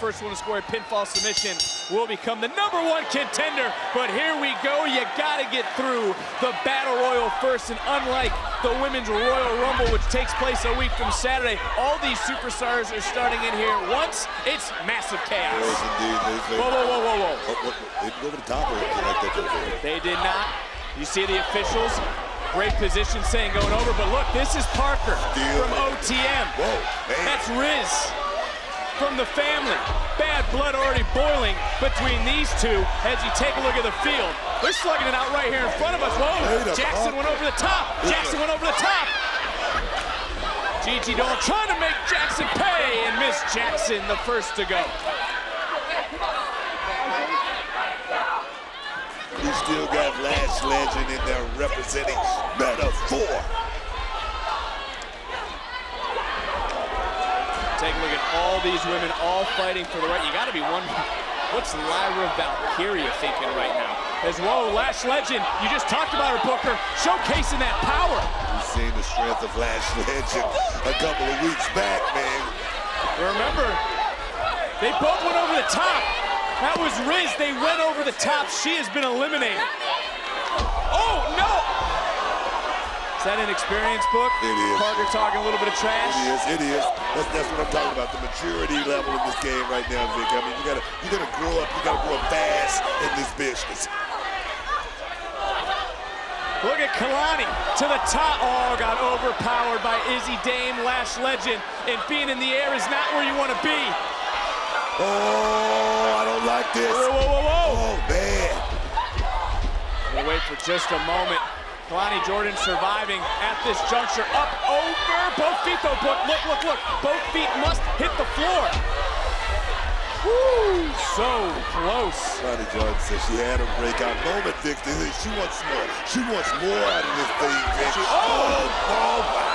first one to score a pinfall submission will become the #1 contender. But here we go. You got to get through the Battle Royal first. And unlike the Women's Royal Rumble, which takes place a week from Saturday, all these superstars are starting in here once. It's massive chaos. Yes, indeed. Whoa, whoa, whoa, whoa, whoa. They didn't go over the top or anything like that. They did not. You see the officials. Great position saying going over, but look, this is Parker from OTM. Whoa, man. That's Riz from the family. Bad blood already boiling between these two as you take a look at the field. They're slugging it out right here in front of us. Whoa, Jackson went over the top. Jackson went over the top. Gigi Dolan trying to make Jackson pay, and Miss Jackson the first to go. You still got Lash Legend in there representing Metaphor. Take a look at all these women all fighting for the right. You got to be wondering, what's Lyra Valkyria thinking right now? As whoa, Lash Legend, you just talked about her, Booker, showcasing that power. We've seen the strength of Lash Legend a couple of weeks back, man. Remember, they both went over the top. That was Riz. They went over the top. She has been eliminated. Oh, no! Is that an experience, Book? It is. Parker talking a little bit of trash? It is. That's what I'm talking about, the maturity level in this game right now, Vic. I mean, you gotta grow up. You gotta grow up fast in this business. Look at Kalani to the top. Oh, got overpowered by Izzy Dame, Lash Legend. And being in the air is not where you want to be. Oh, I don't like this. Whoa, whoa, whoa, whoa. Oh, man. We'll wait for just a moment. Kalani Jordan surviving at this juncture. Up, over, both feet though, Book. Look, look, look. Both feet must hit the floor. Woo, so close. Kalani Jordan says she had a breakout moment, Vic. She wants more. She wants more out of this thing, Vic. Oh, wow.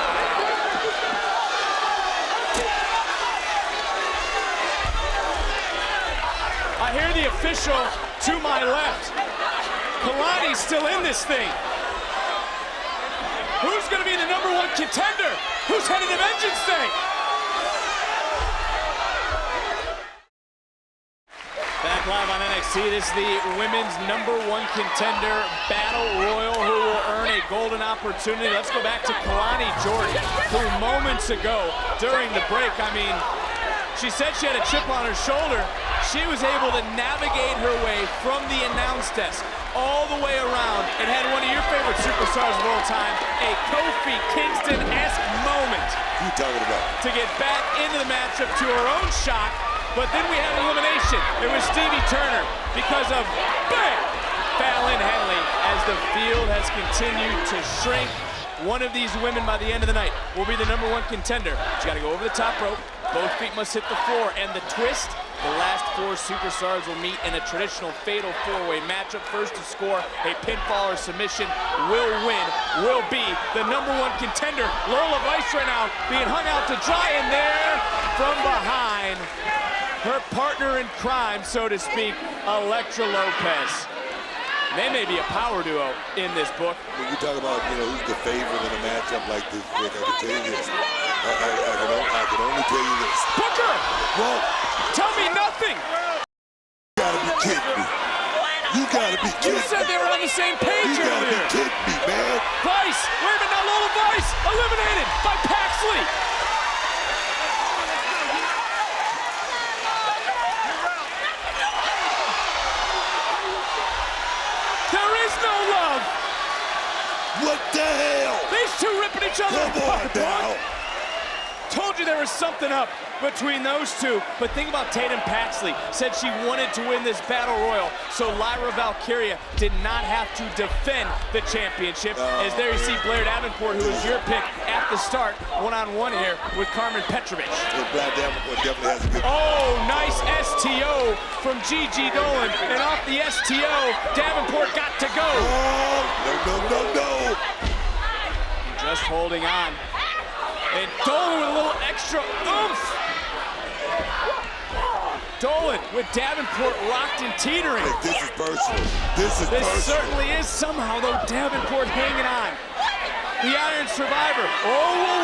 I hear the official to my left. Kalani's still in this thing. Who's going to be the #1 contender? Who's headed to Vengeance Day? Back live on NXT, this is the women's #1 contender battle royal who will earn a golden opportunity. Let's go back to Kalani Jordan, who moments ago during the break, I mean, she said she had a chip on her shoulder. She was able to navigate her way from the announce desk all the way around and had one of your favorite superstars of all time, a Kofi Kingston-esque moment. Who you talking about? To get back into the matchup to her own shot, but then we had an elimination. It was Stevie Turner because of, bam, Fallon Henley as the field has continued to shrink. One of these women by the end of the night will be the #1 contender. She's got to go over the top rope. Both feet must hit the floor. And the twist, the last 4 superstars will meet in a traditional fatal 4-way matchup. First to score a pinfall or submission will win, will be the #1 contender. Lola Vice right now being hung out to dry, and there from behind, her partner in crime, so to speak, Elektra Lopez. They may be a power duo in this book. When you talk about, who's the favorite in a matchup like this, Vic, I can tell you this. I can only tell you this. Booker! Well, tell me nothing! You gotta be kidding me. You gotta be kidding me. You said they were on the same page earlier. You gotta be kidding me, man. Vice! Wait a minute, now Lola Vice! Eliminated by Paxley! There is no love! What the hell? These two ripping each other apart. Now. Told you there was something up between those two. But think about Tatum Paxley. Said she wanted to win this battle royal, so Lyra Valkyria did not have to defend the championship. As there you see Blair Davenport, who was your pick at the start, one-on-one here with Carmen Petrovich. Blair Davenport definitely has a good... Oh, nice STO from Gigi Dolan. And off the STO, Davenport got to go. Oh, no. Just holding on. And Dolan with a little extra oomph. Dolan with Davenport rocked and teetering. Hey, this is personal. This certainly is somehow, though. Davenport hanging on. The Iron Survivor. Oh.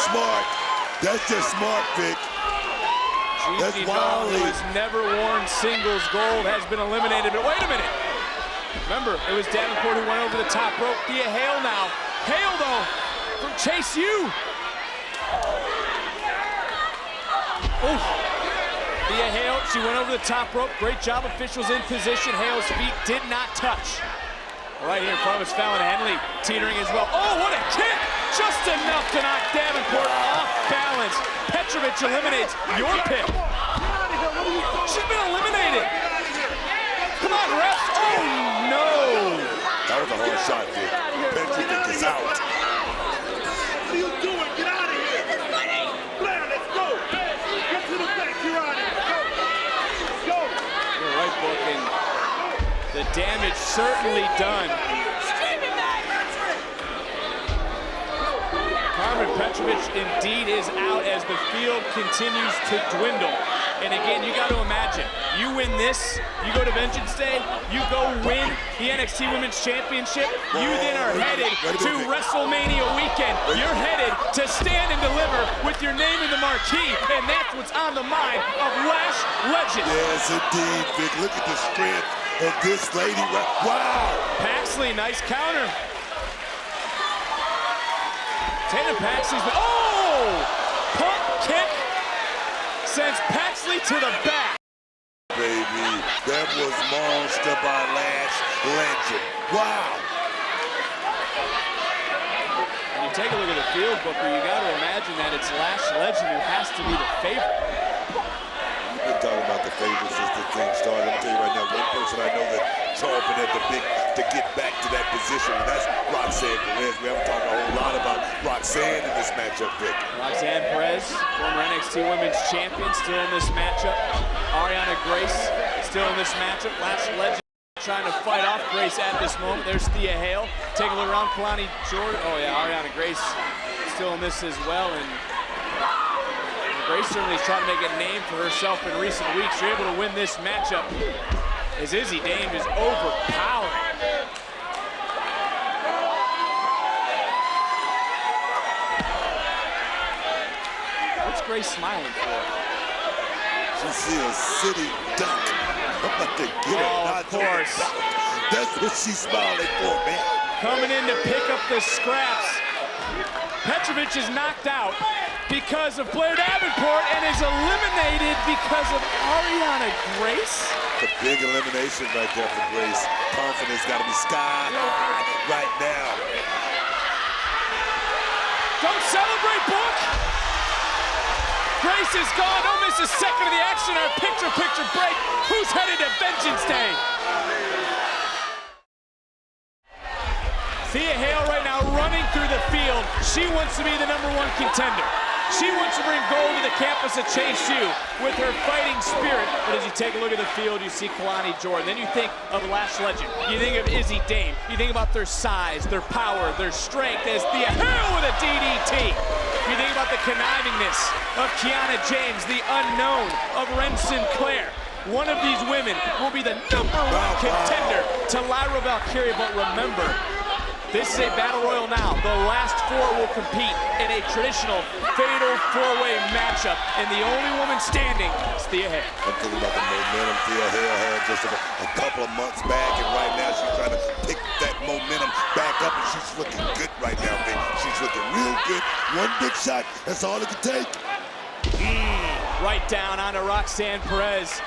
Smart. That's just smart, Vic. That's Gigi wild. who has never worn singles gold, has been eliminated. But wait a minute. Remember, it was Davenport who went over the top rope. Thea Hale now. Hale, though, from Chase U. Oof. Thea Hale, she went over the top rope. Great job, officials in position. Hale's feet did not touch. Right here in front of us, Fallon Henley teetering as well. Oh, what a kick! Just enough to knock Davenport off balance. Petrovic eliminates your pick. She's been eliminated. Come on, refs. Oh, no. That was a hard shot, Vic. Petrovic is out. What are you doing? Get out of here. Blair, let's go. Get to the back. You're out of here. Go. You're right, Book, and the damage certainly done. Carmen Petrovic indeed is out as the field continues to dwindle. And again, you got to imagine, you win this, you go to Vengeance Day, you go win the NXT Women's Championship, you then are headed to WrestleMania weekend. You're headed to stand and deliver with your name in the marquee, and that's what's on the mind of Lash Legend. Yes, indeed, Vic. Look at the strength of this lady. Wow! Paxley, nice counter. Tatum Paxley's been, oh! Pump kick sends Paxley to the back. Baby, that was monster by Lash Legend. Wow! When you take a look at the field, Booker, you got to imagine that it's Lash Legend who has to be the favorite. We've been talking about the favorites since the thing started. I'm telling you right now, one person I know that sharpened at the big to get back to that position, and that's Roxanne Perez. We haven't talked a whole lot about Roxanne in this matchup, Vic. Roxanne Perez, former NXT Women's Champion, still in this matchup. Ariana Grace, still in this matchup. Lash Legend trying to fight off Grace at this moment. There's Thea Hale. Take a look around, Kalani Jordan. Oh yeah, Ariana Grace still in this as well. And Grace certainly is trying to make a name for herself in recent weeks. You're able to win this matchup as Izzy Dame is overpowering. What's Grace smiling for? She sees a city duck. I'm about to get her. Oh, of course. That's what she's smiling for, man. Coming in to pick up the scraps. Petrovic is knocked out because of Blair Davenport and is eliminated because of Ariana Grace. The big elimination right there for Grace. Confidence got to be sky high right now. Don't celebrate, Book. Grace is gone. Don't miss a second of the action. Our picture-picture break. Who's headed to Vengeance Day? Thea Hale right now running through the field. She wants to be the #1 contender. She wants to bring gold to the campus of Chase U with her fighting spirit. But as you take a look at the field, you see Kalani Jordan. Then you think of Lash Legend. You think of Izzy Dame. You think about their size, their power, their strength as Thea Hale with a DDT. You think about the connivingness of Kiana James, the unknown of Ren Sinclair. One of these women will be the #1 contender to Lyra Valkyria. But remember, this is a battle royal now. The last 4 will compete in a traditional fatal 4-way matchup, and the only woman standing is Thea Hale. I'm thinking about the momentum Thea Hale had just a couple of months back, and right now she's trying to pick that momentum back up, and she's looking good right now, Vic. She's looking real good. One big shot, that's all it can take. Right down onto Roxanne Perez.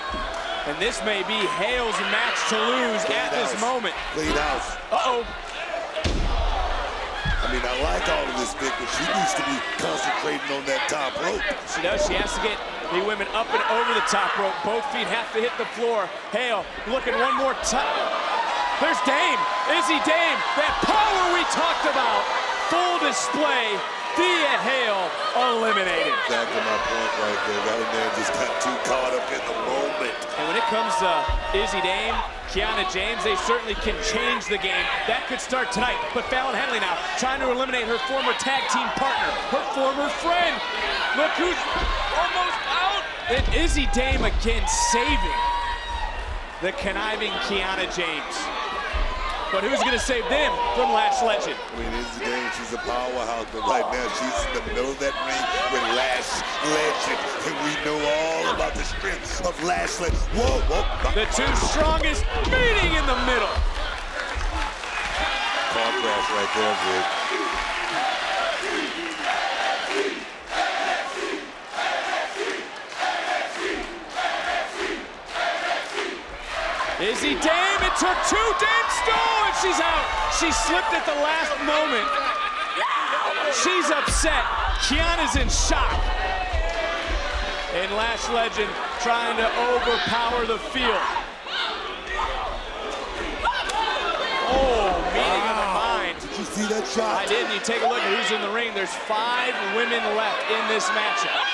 And this may be Hale's match to lose at this moment. Clean house. Uh-oh. I mean, I like all of this, Vic, but she needs to be concentrating on that top rope. She does. She has to get the women up and over the top rope. Both feet have to hit the floor. Hale looking one more time. There's Dame. Izzy Dame. That power we talked about. Full display. Thea Hale eliminated. Exactly my point right there. That man just got too caught up in the moment. And when it comes to Izzy Dame, Kiana James, they certainly can change the game. That could start tonight. But Fallon Henley now trying to eliminate her former tag team partner, her former friend. Look who's almost out. And Izzy Dame again saving the conniving Kiana James. But who's going to save them from Lash Legend? I mean, it's the game. She's a powerhouse, but right now she's in the middle of that ring with Lash Legend. And we know all about the strength of Lash Legend. Whoa, whoa. The two strongest meeting in the middle. Contrast right there, Vic. Izzy Dame, it took two. Dame stole, and she's out. She slipped at the last moment. She's upset. Kiana's in shock. And Lash Legend trying to overpower the field. Oh, meeting of the mind. Did you see that shot? I did, and you take a look at who's in the ring. There's 5 women left in this matchup.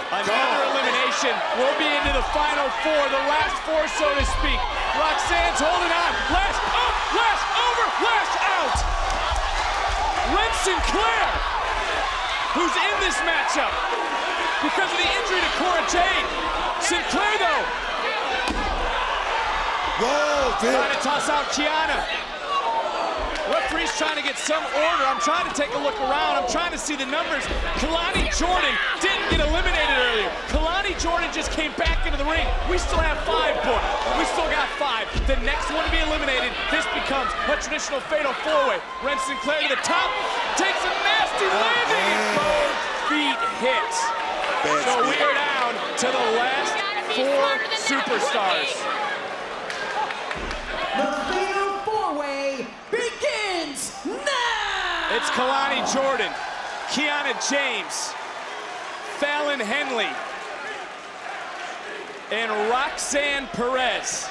Another elimination. We'll be into the final 4, the last 4, so to speak. Roxanne's holding on. Lash up, Lash over, Lash out. Lynn Sinclair, who's in this matchup because of the injury to Cora Jade. Sinclair, though, Whoa, trying to toss out Kiana. Referee's trying to get some order. I'm trying to take a look around. I'm trying to see the numbers. Kalani Jordan didn't get eliminated earlier. Kalani Jordan just came back into the ring. We still have 5 booked. We still got 5. The next one to be eliminated, this becomes a traditional fatal 4-way. Ren Sinclair to the top, takes a nasty landing, and both feet hit. So we are down to the last 4 superstars. The fatal 4-way begins now! It's Kalani Jordan, Kiana James, Fallon Henley, and Roxanne Perez.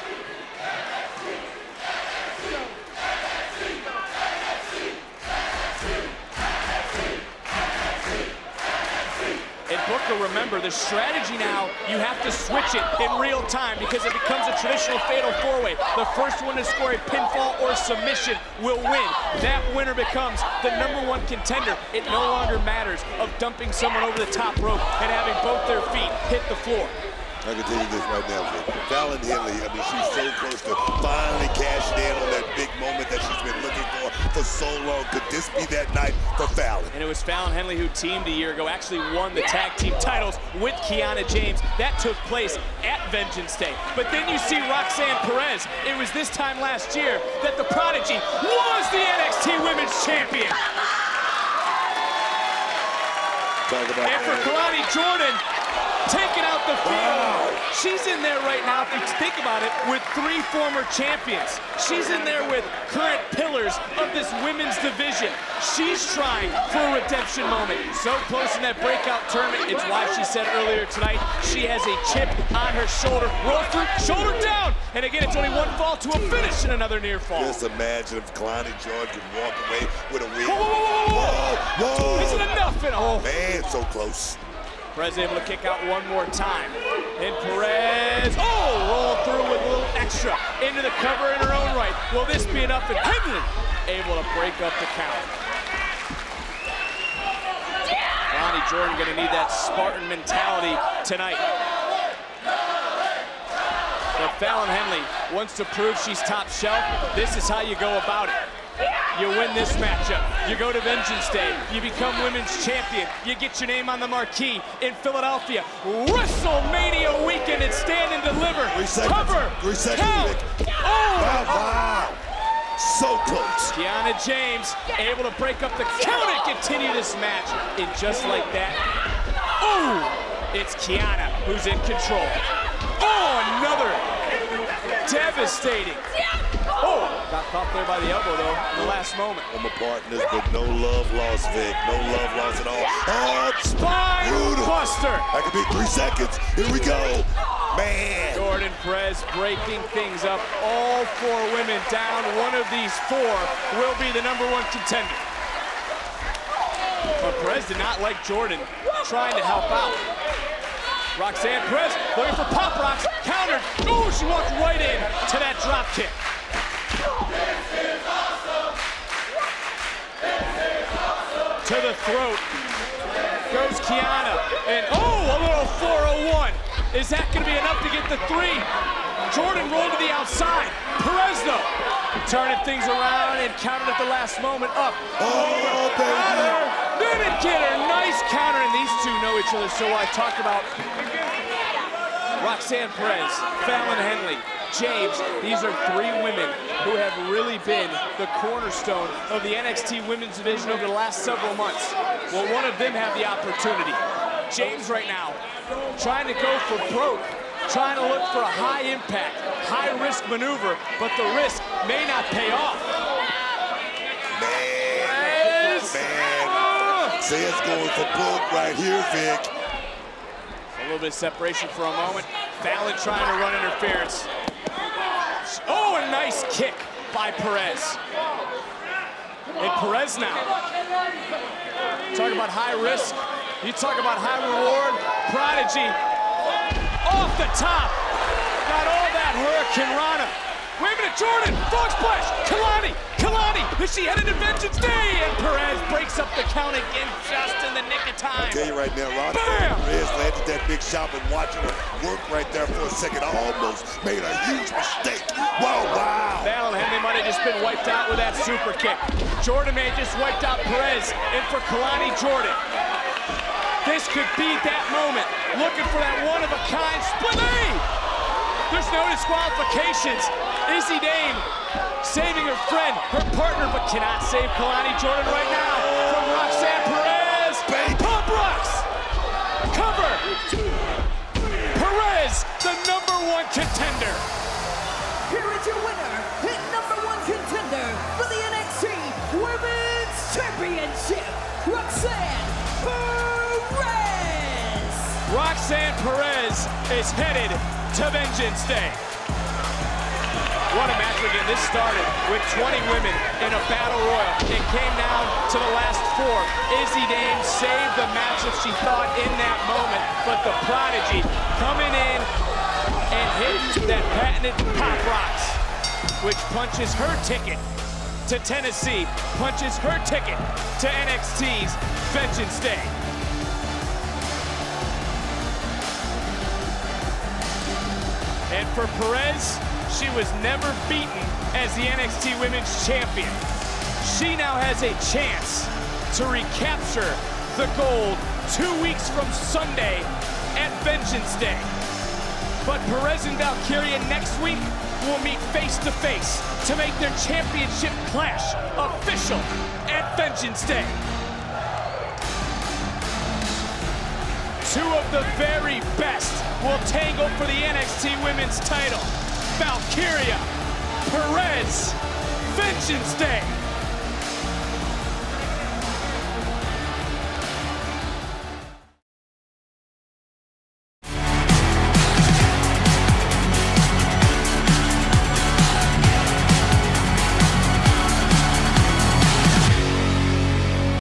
And Booker, remember, the strategy now, you have to switch it in real time because it becomes a traditional fatal 4-way. The first one to score a pinfall or submission will win. That winner becomes the #1 contender. It no longer matters of dumping someone over the top rope and having both their feet hit the floor. I can tell you this right now, Vic. Fallon Henley, I mean, she's so close to finally cashing in on that big moment that she's been looking for so long. Could this be that night for Fallon? And it was Fallon Henley who teamed a year ago, actually won the tag team titles with Kiana James. That took place at Vengeance Day. But then you see Roxanne Perez. It was this time last year that the Prodigy was the NXT Women's Champion. Talk about And for Kalani Jordan, taking out the field. She's in there right now, if you think about it, with 3 former champions. She's in there with current pillars of this women's division. She's trying for a redemption moment. So close in that breakout tournament. It's why she said earlier tonight she has a chip on her shoulder. Roll through, shoulder down. And again, it's only 1 fall to a finish and another near fall. Just imagine if Kalani Jordan could walk away with a win. Whoa, whoa, whoa, whoa, Whoa. Is it enough? Oh. Man, so close. Perez able to kick out one more time. And Perez, rolled through with a little extra into the cover in her own right. Will this be enough? And Henley able to break up the count. Kalani Jordan gonna need that Spartan mentality tonight. But Fallon Henley wants to prove she's top shelf. This is how you go about it. You win this matchup, you go to Vengeance Day, you become women's champion, you get your name on the marquee in Philadelphia. WrestleMania weekend and stand and deliver. 3 seconds. Cover. 3 seconds, Count. Nick. Oh! Wow. So close. Kiana James able to break up the count and continue this match. And just like that, it's Kiana who's in control. Another devastating. Got caught there by the elbow, though, in the last moment. I'm a partners, but no love lost, Vic. No love lost at all. Spine buster. That could be 3 seconds. Here we go. Man. Jordan Perez breaking things up. All 4 women down. One of these 4 will be the #1 contender. But Perez did not like Jordan trying to help out. Roxanne Perez looking for pop rocks. Countered. She walked right in to that drop kick. To the throat goes Kiana, and a little 401. Is that going to be enough to get the 3? Jordan rolled to the outside. Perez, though, turning things around and counted at the last moment. Up. Oh, baby. Didn't get her. Nice counter, and these two know each other. So I talked about Roxanne Perez, Fallon Henley, James. These are 3 women who have really been the cornerstone of the NXT women's division over the last several months. Well, one of them had the opportunity. James right now trying to go for broke, trying to look for a high-impact, high-risk maneuver, but the risk may not pay off. Man, Zay's going for broke right here, Vic. A little bit of separation for a moment. Fallon trying to run interference. Oh, a nice kick by Perez. And Perez now. Talk about high risk. You talk about high reward. Prodigy. Off the top. Got all that Hurricane Rana. Wait a minute, Jordan. Frog splash. Kalani. Is she headed to Vengeance Day? And Perez breaks up the count again just in the nick of time. I tell you right now, Roxanne Perez landed that big shot, and watching her work right there for a second, I almost made a huge mistake. Wow. Fallon Henley might have just been wiped out with that super kick. Jordan may have just wiped out Perez. And for Kalani Jordan, this could be that moment. Looking for that one-of-a-kind split A. There's no disqualifications. Izzy Dame saving her friend, her partner, but cannot save Kalani Jordan right now from Roxanne Perez. Pump rocks. Cover. Perez, the #1 contender. Here is your winner, and #1 contender for the NXT Women's Championship, Roxanne Perez. Roxanne Perez is headed to Vengeance Day. What a match again. This started with 20 women in a battle royal. It came down to the last 4. Izzy Dame saved the match as she thought in that moment, but the Prodigy coming in and hitting that patented pop rocks, which punches her ticket to Tennessee, punches her ticket to NXT's Vengeance Day. And for Perez, she was never beaten as the NXT Women's Champion. She now has a chance to recapture the gold 2 weeks from Sunday at Vengeance Day. But Perez and Valkyria next week will meet face-to-face to make their championship clash official at Vengeance Day. 2 of the very best will tangle for the NXT Women's title. Valkyria, Perez, Vengeance Day.